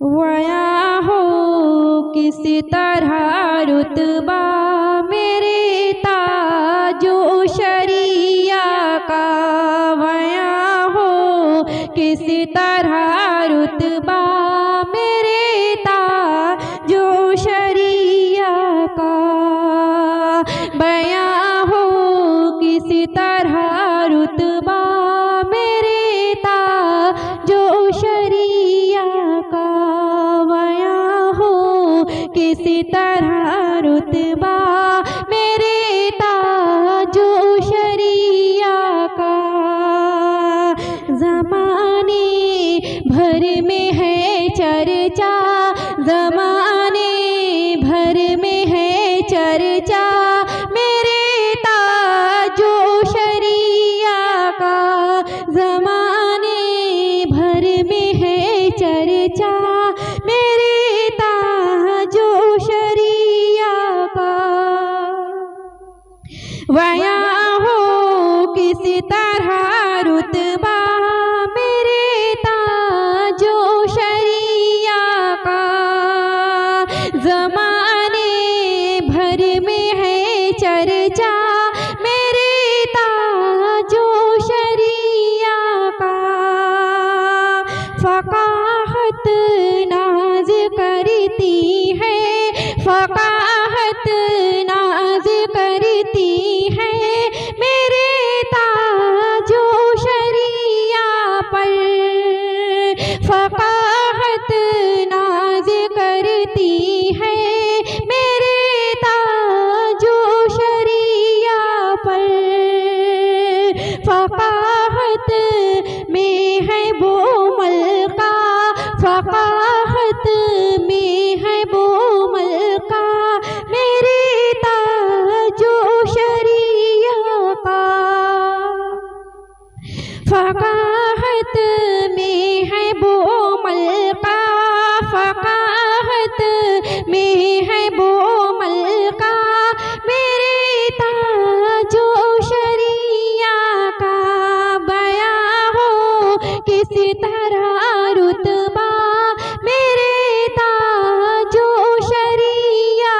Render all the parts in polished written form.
वया हो किसी तरह रुतबा मेरे ताजो शरिया का, वया हो किसी तरह रुतबा मेरे ताजो शरिया का, बया हो किसी तरह रुतबा मेरे ताजो शरिया का, वया हो किसी तरह रुतबा मेरे ताजो शरिया का। ज़माने भर में है चर्चा, ज़माने भर में है चर्चा मेरे ताजो शरिया का, ज़माने भर में है चर्चा मेरे ताजो शरिया का। वया हो किसी तरह रुतबा मेरे ताजो शरिया का, ज़माने भर में है चर्चा मेरे ताजो शरिया का। फ़क़ाहत नाज़ करती है, फ़क़ाहत नाज़ करती है मेरे ताजो शरिया पर, फ़क़ाहत नाज़ करती है मेरे ताजो शरिया पर। फ़क़ाहत में है वो मलका, फ़क़ाहत में है वो मलका मेरे ताजो शरिया का। फ़क़ाहत में है वो मलका, फ़क़ाहत में है वो मलका मेरे ताजो शरिया का, बया हो किसी तरह रुतबा मेरे ताजो शरिया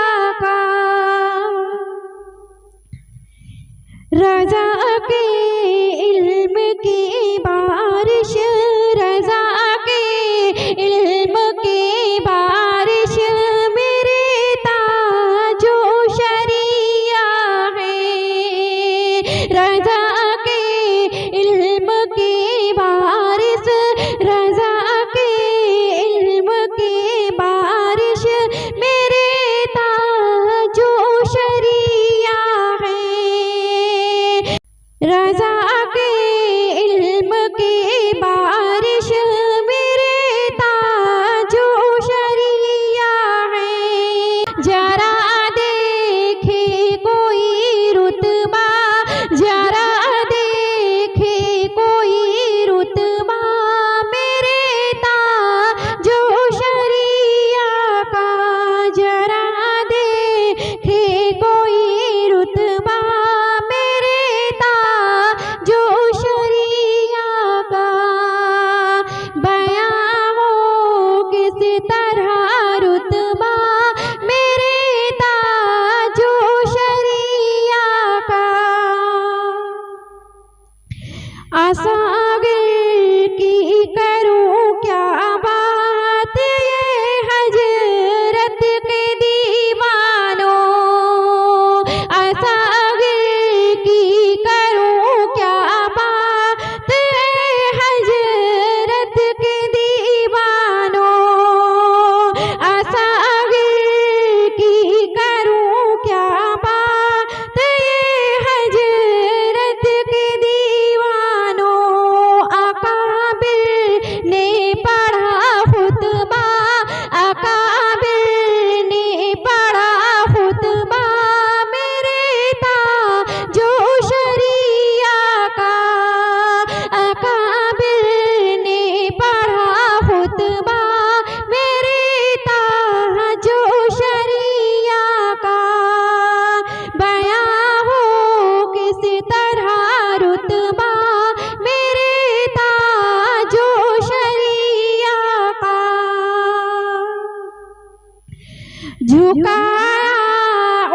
झुकाया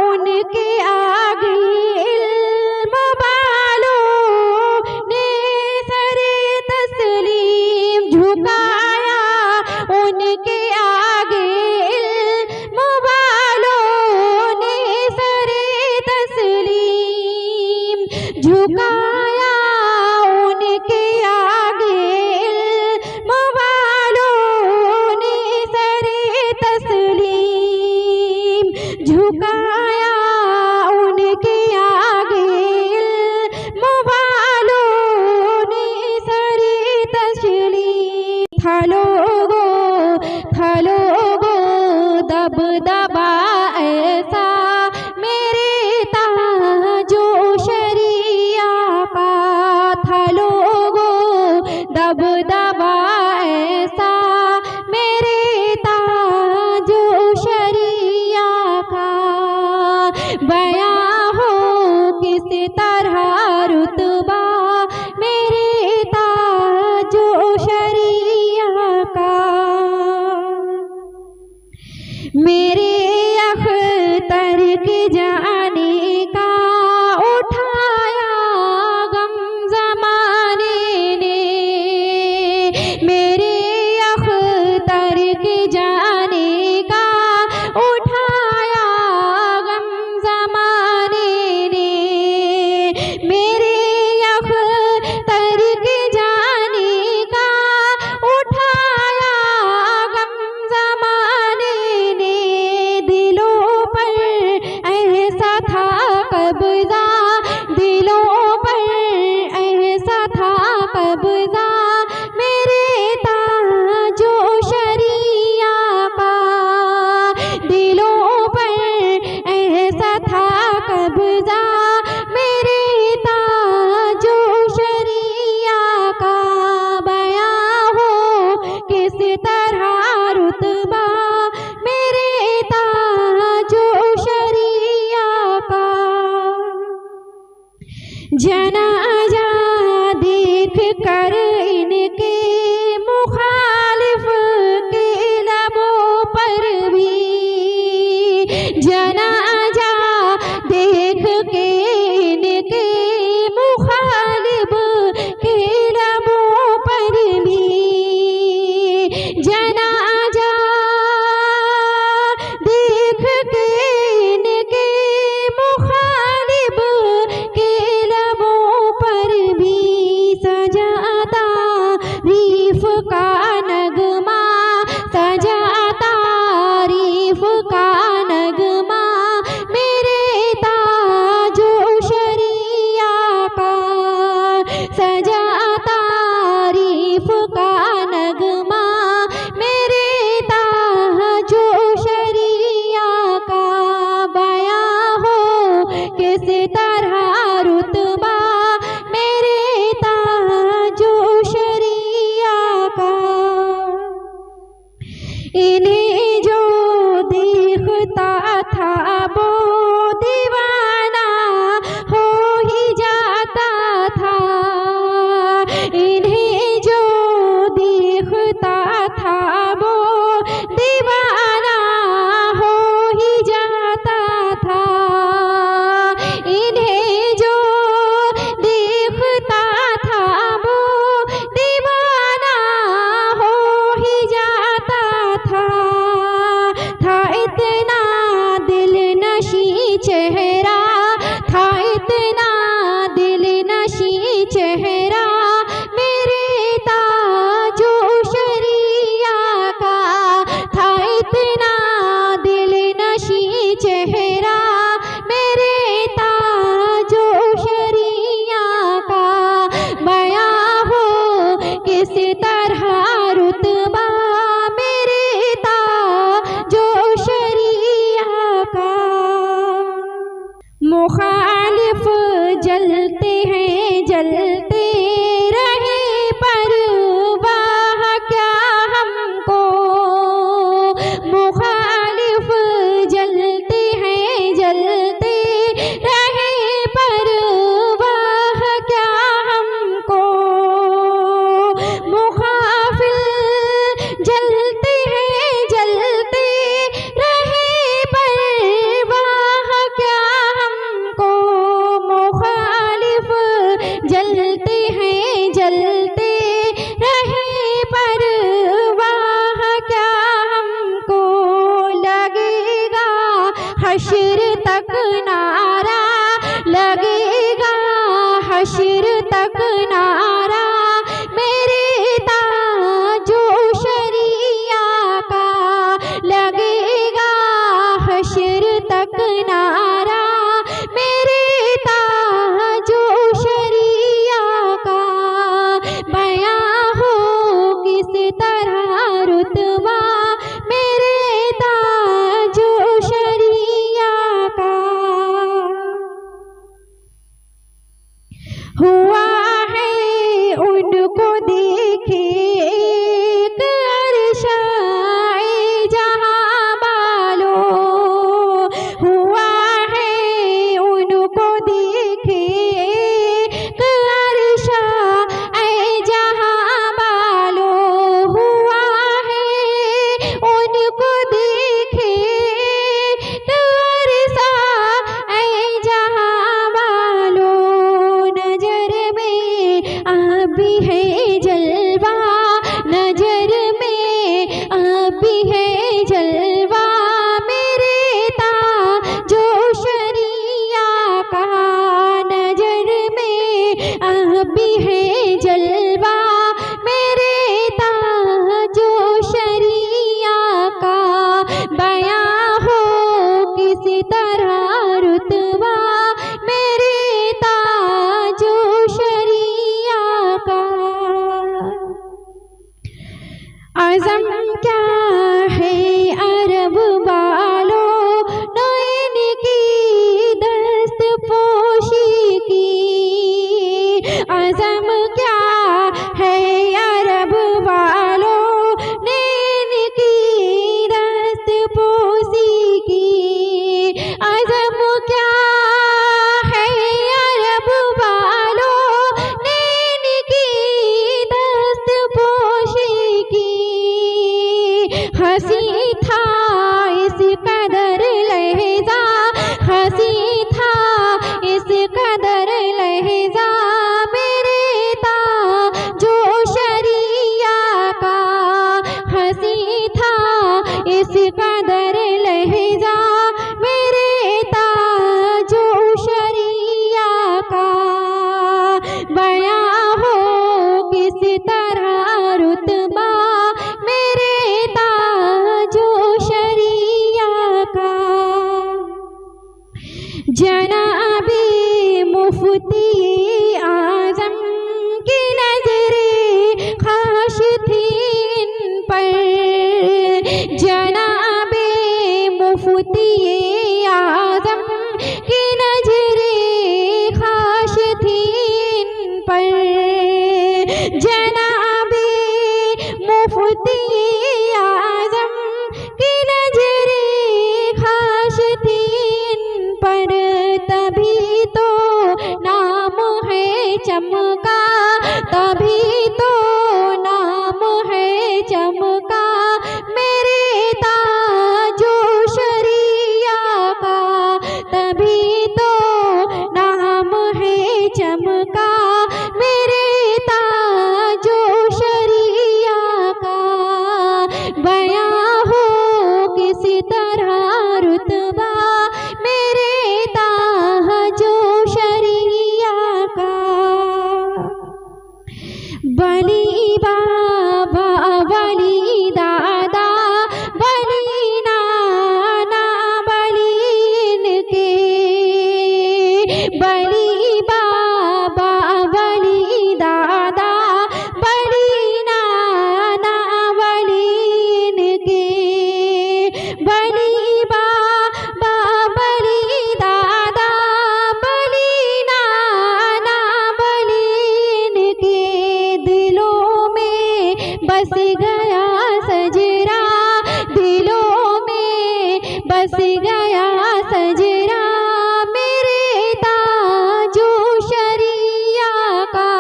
उनके आगे इल्म वालों ने सरे तस्लीम, झुकाया उनके आगे इल्म वालों ने सरे तस्लीम, झुकाया उनके आगे इल्म वालों ने सरे तस्लीम, झुकाया उनके आगे इल्म वालों ने सरे तस्लीम। था लोगो दबदबा ऐसा मेरे ताजो शरिया का, था लोगो दबदबा ऐसा मेरे ताजो शरिया का, बयां हो किस तरह रुतबा मेरे ताजो शरिया का। मेरे अख्तर के जाने का उठाया गम ज़माने ने, मेरे अख्तर के जाने का उठाया गम ज़माने ने, मेरे अख्तर के जाने का उठाया गम ज़माने ने, दिलों पर ऐसा था कब्ज़ा, दिलों पर ऐसा था कब्ज़ा मेरे ताजो शरिया का, दिलों पर ऐसा था कब्ज़ा मेरे ताजो शरिया का, बयां हो किस तरह रुतबा मेरे ताजो शरिया का। जनाजा देख कर इनके मुखालिफ के लबों पर भी, जनाजा देख के इनके मुखालिफ के लबों पर भी, जनाजा देख के इनके मुखालिफ के लबों पर भी, सजाता रीफ का नगमा, सजाता रीफ का नगमा मेरे ताजो शरिया का, सजाता रीफ का नगमा मेरे ताजो शरिया का, बयां हो किस तरह रुतबा मेरे ताजो शरिया का। इन्हें जो देखता था वो दीवाना हो ही जाता था, इन्हें जो देखता था वो दीवाना हो ही जाता था, इन्हें जो देखता था वो दीवाना हो ही जाता था इतना दिल नशी चेहरा, था इतना दिल नशी चेहरा मेरे ताजो शरिया का, था इतना दिल नशी चेहरा मेरे ताजो शरिया का, बयां हो किस तरह रुतबा मेरे ताजो शरिया का। मुखालिफ जलते हैं जलते रहे परवाह क्या हमको, मुखालिफ जलते हैं जलते रहे परवाह क्या हमको, मुखाफिल जलते हैं जलते रहे हश्र तक नारा लगेगा, हश्र तक नारा मेरे ताजो शरिया का लगेगा, हश्र तक नारा मेरे ताजो शरिया का। बयां हो किस तरह रुतबा मेरे ताजो शरिया का। हुआ है उनको देखे एक अरशाए जहां बालो, हुआ है उनको देखे एक अरशाए जहां बालो, हुआ है उनको देखे एक अरशाए जहां बालो। नजर में अब भी है जलवा, नजर में अब भी है जलवा मेरे ताजो शरिया का। नजर में अब भी है जलवा मेरे ताजो शरिया का। बयां हो किसी तरह रुतबा मेरे ताजो शरिया का। आज़म क्या है अरब वालों न इनकी दस्त पोशी की, आज़म क्या है अरब वालों ने इनकी दस्त पोशी की। आज़म क्या है अरब वालों ने इनकी दस्त पोशी की। हंसी था इस कदर लहजा, हंसी था इस कदर लहजा मेरे ताजो शरिया का। हंसी था इस कदर लहजा मेरे ताजो शरिया का। बयां हो किस तरह रुतबा मेरे ताजो शरिया का। जनाबे मुफ्ती आज़म की नजरे खाश थी इन पर, जनाबे मुफ्ती आज़म की नजरे खाश थी इन पर। जनाबे मुफ्ती आज़म की नजरे खाश थी इन पर। तभी तो नाम है चमका, तभी तो नाम है चमका मेरे ताजो शरिया का। तभी तो नाम है चमका मेरे ताजो शरिया का। बयां हो किसी तरह रुतबा मेरे ताजो शरिया का। बली बाबा बली दादा बली नाना बली इनके, बली बाबा बली दादा बली नाना बली इनके। बली बाबा बली दादा बली नाना बली इनके। दिलों में बस गया सजरा, दिलों में बस गया सजरा मेरे ताजो शरिया का।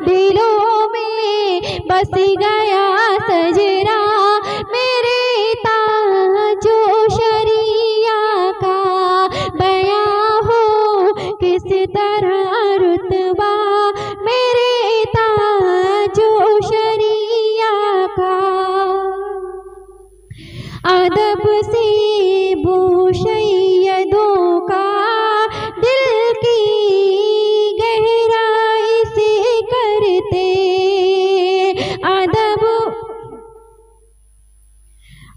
दिलों में बस गया सजरा मेरे ताजो शरिया का। बयां हो किस तरह रुतबा मेरे ताजो शरिया का। अदब से बोशैयद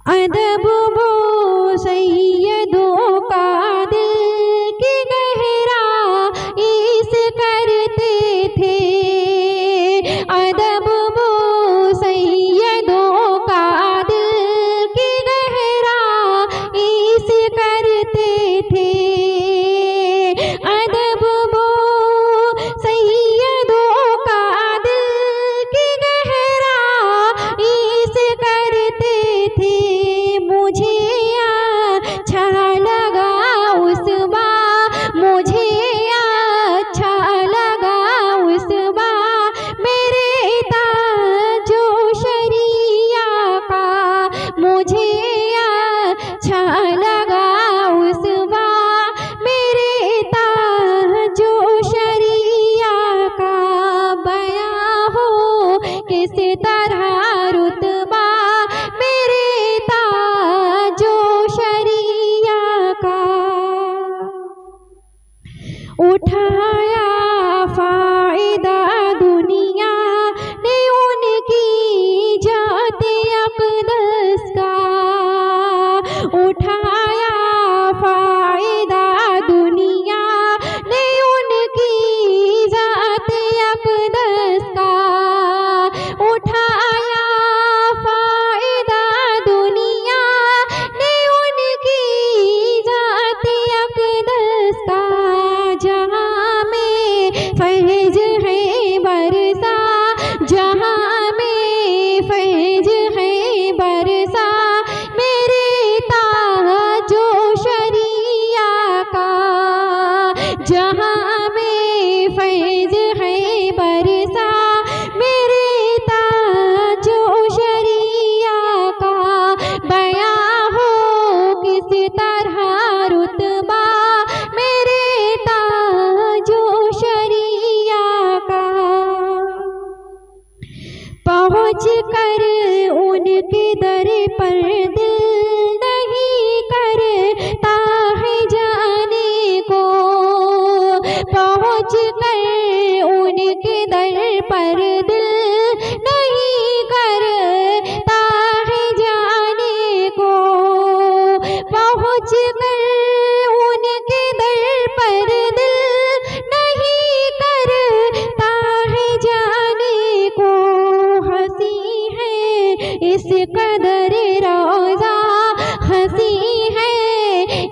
अदब वो सैयदों का दिल की गहराई से करते थे। अदब वो सैयदों का दिल की गहराई से करते थे। अदब वो सैयदों का दिल की गहराई से करते थे। मुझे अच्छा लगा उस बार, मुझे अच्छा लगा उस बार मेरे ताजो शरिया का। मुझे अच्छा लगा उस बार मेरे ताजो शरिया का। बयां हो किस तरह रुतबा मेरे ताजो शरिया का। उठाया फायदा दुनिया ने उनकी जाते अक़दस का। उठाया फायदा दुनिया ने उनकी जाते अक़दस का। उठाया फायदा दुनिया ने उनकी जाते अक़दस का। जहाँ में फैज़ है बरसा, जहाँ में फैज़ है बरसा मेरे ताजो शरिया का। जहाँ में फैज़ है बरसा मेरे ताजो शरिया का। बयां हो किस तरह रुतबा मेरे ताजो शरिया का। पहुँच कर उनके दर पर दिल नहीं करता है जाने को। पहुँच कर उनके दर पर दिल नहीं करता है जाने को। पहुँच कर उनके दर पर दिल नहीं करता है जाने को। हंसी है इस कदर रोज़ा, हंसी है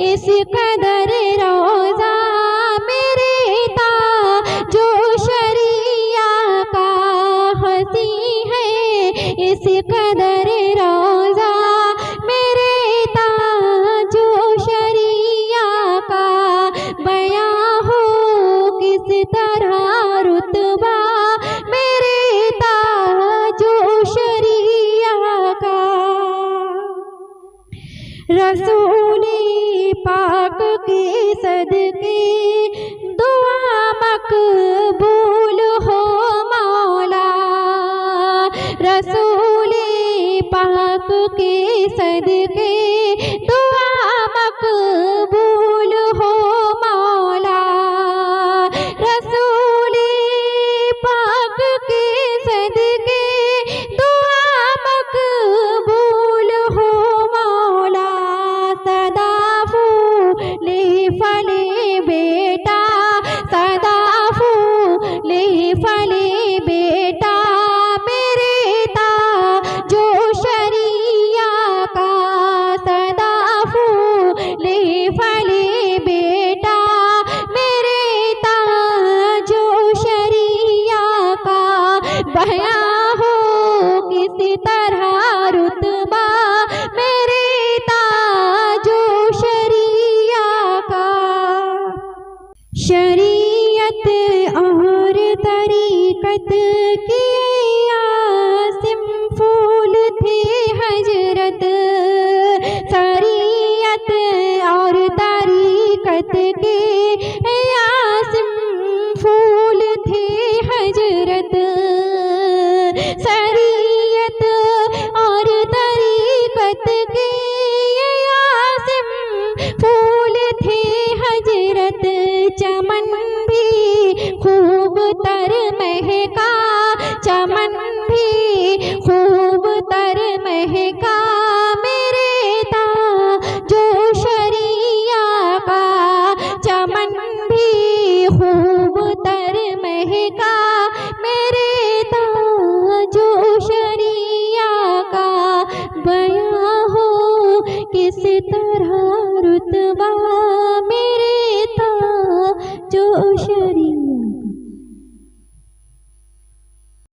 इस कदर रोज़ा मेरे ताजो शरिया का। हंसी है इस कदर रोज़ा मेरे ताजो शरिया का। बयां हो किस तरह रुतबा मेरे ताजो शरिया का। रसूले पाक के सदके दुआ मकबूल हो मौला। रसूले पाक के सदके दुआ मकबूल हो मौला। रसूले पाक के सदके दुआ मकबूल हो मौला। सदा फूले फले बेटा, सदा फूले फले बेटा मेरे ताजो शरिया का। सदा फूले इस तरह रुतबा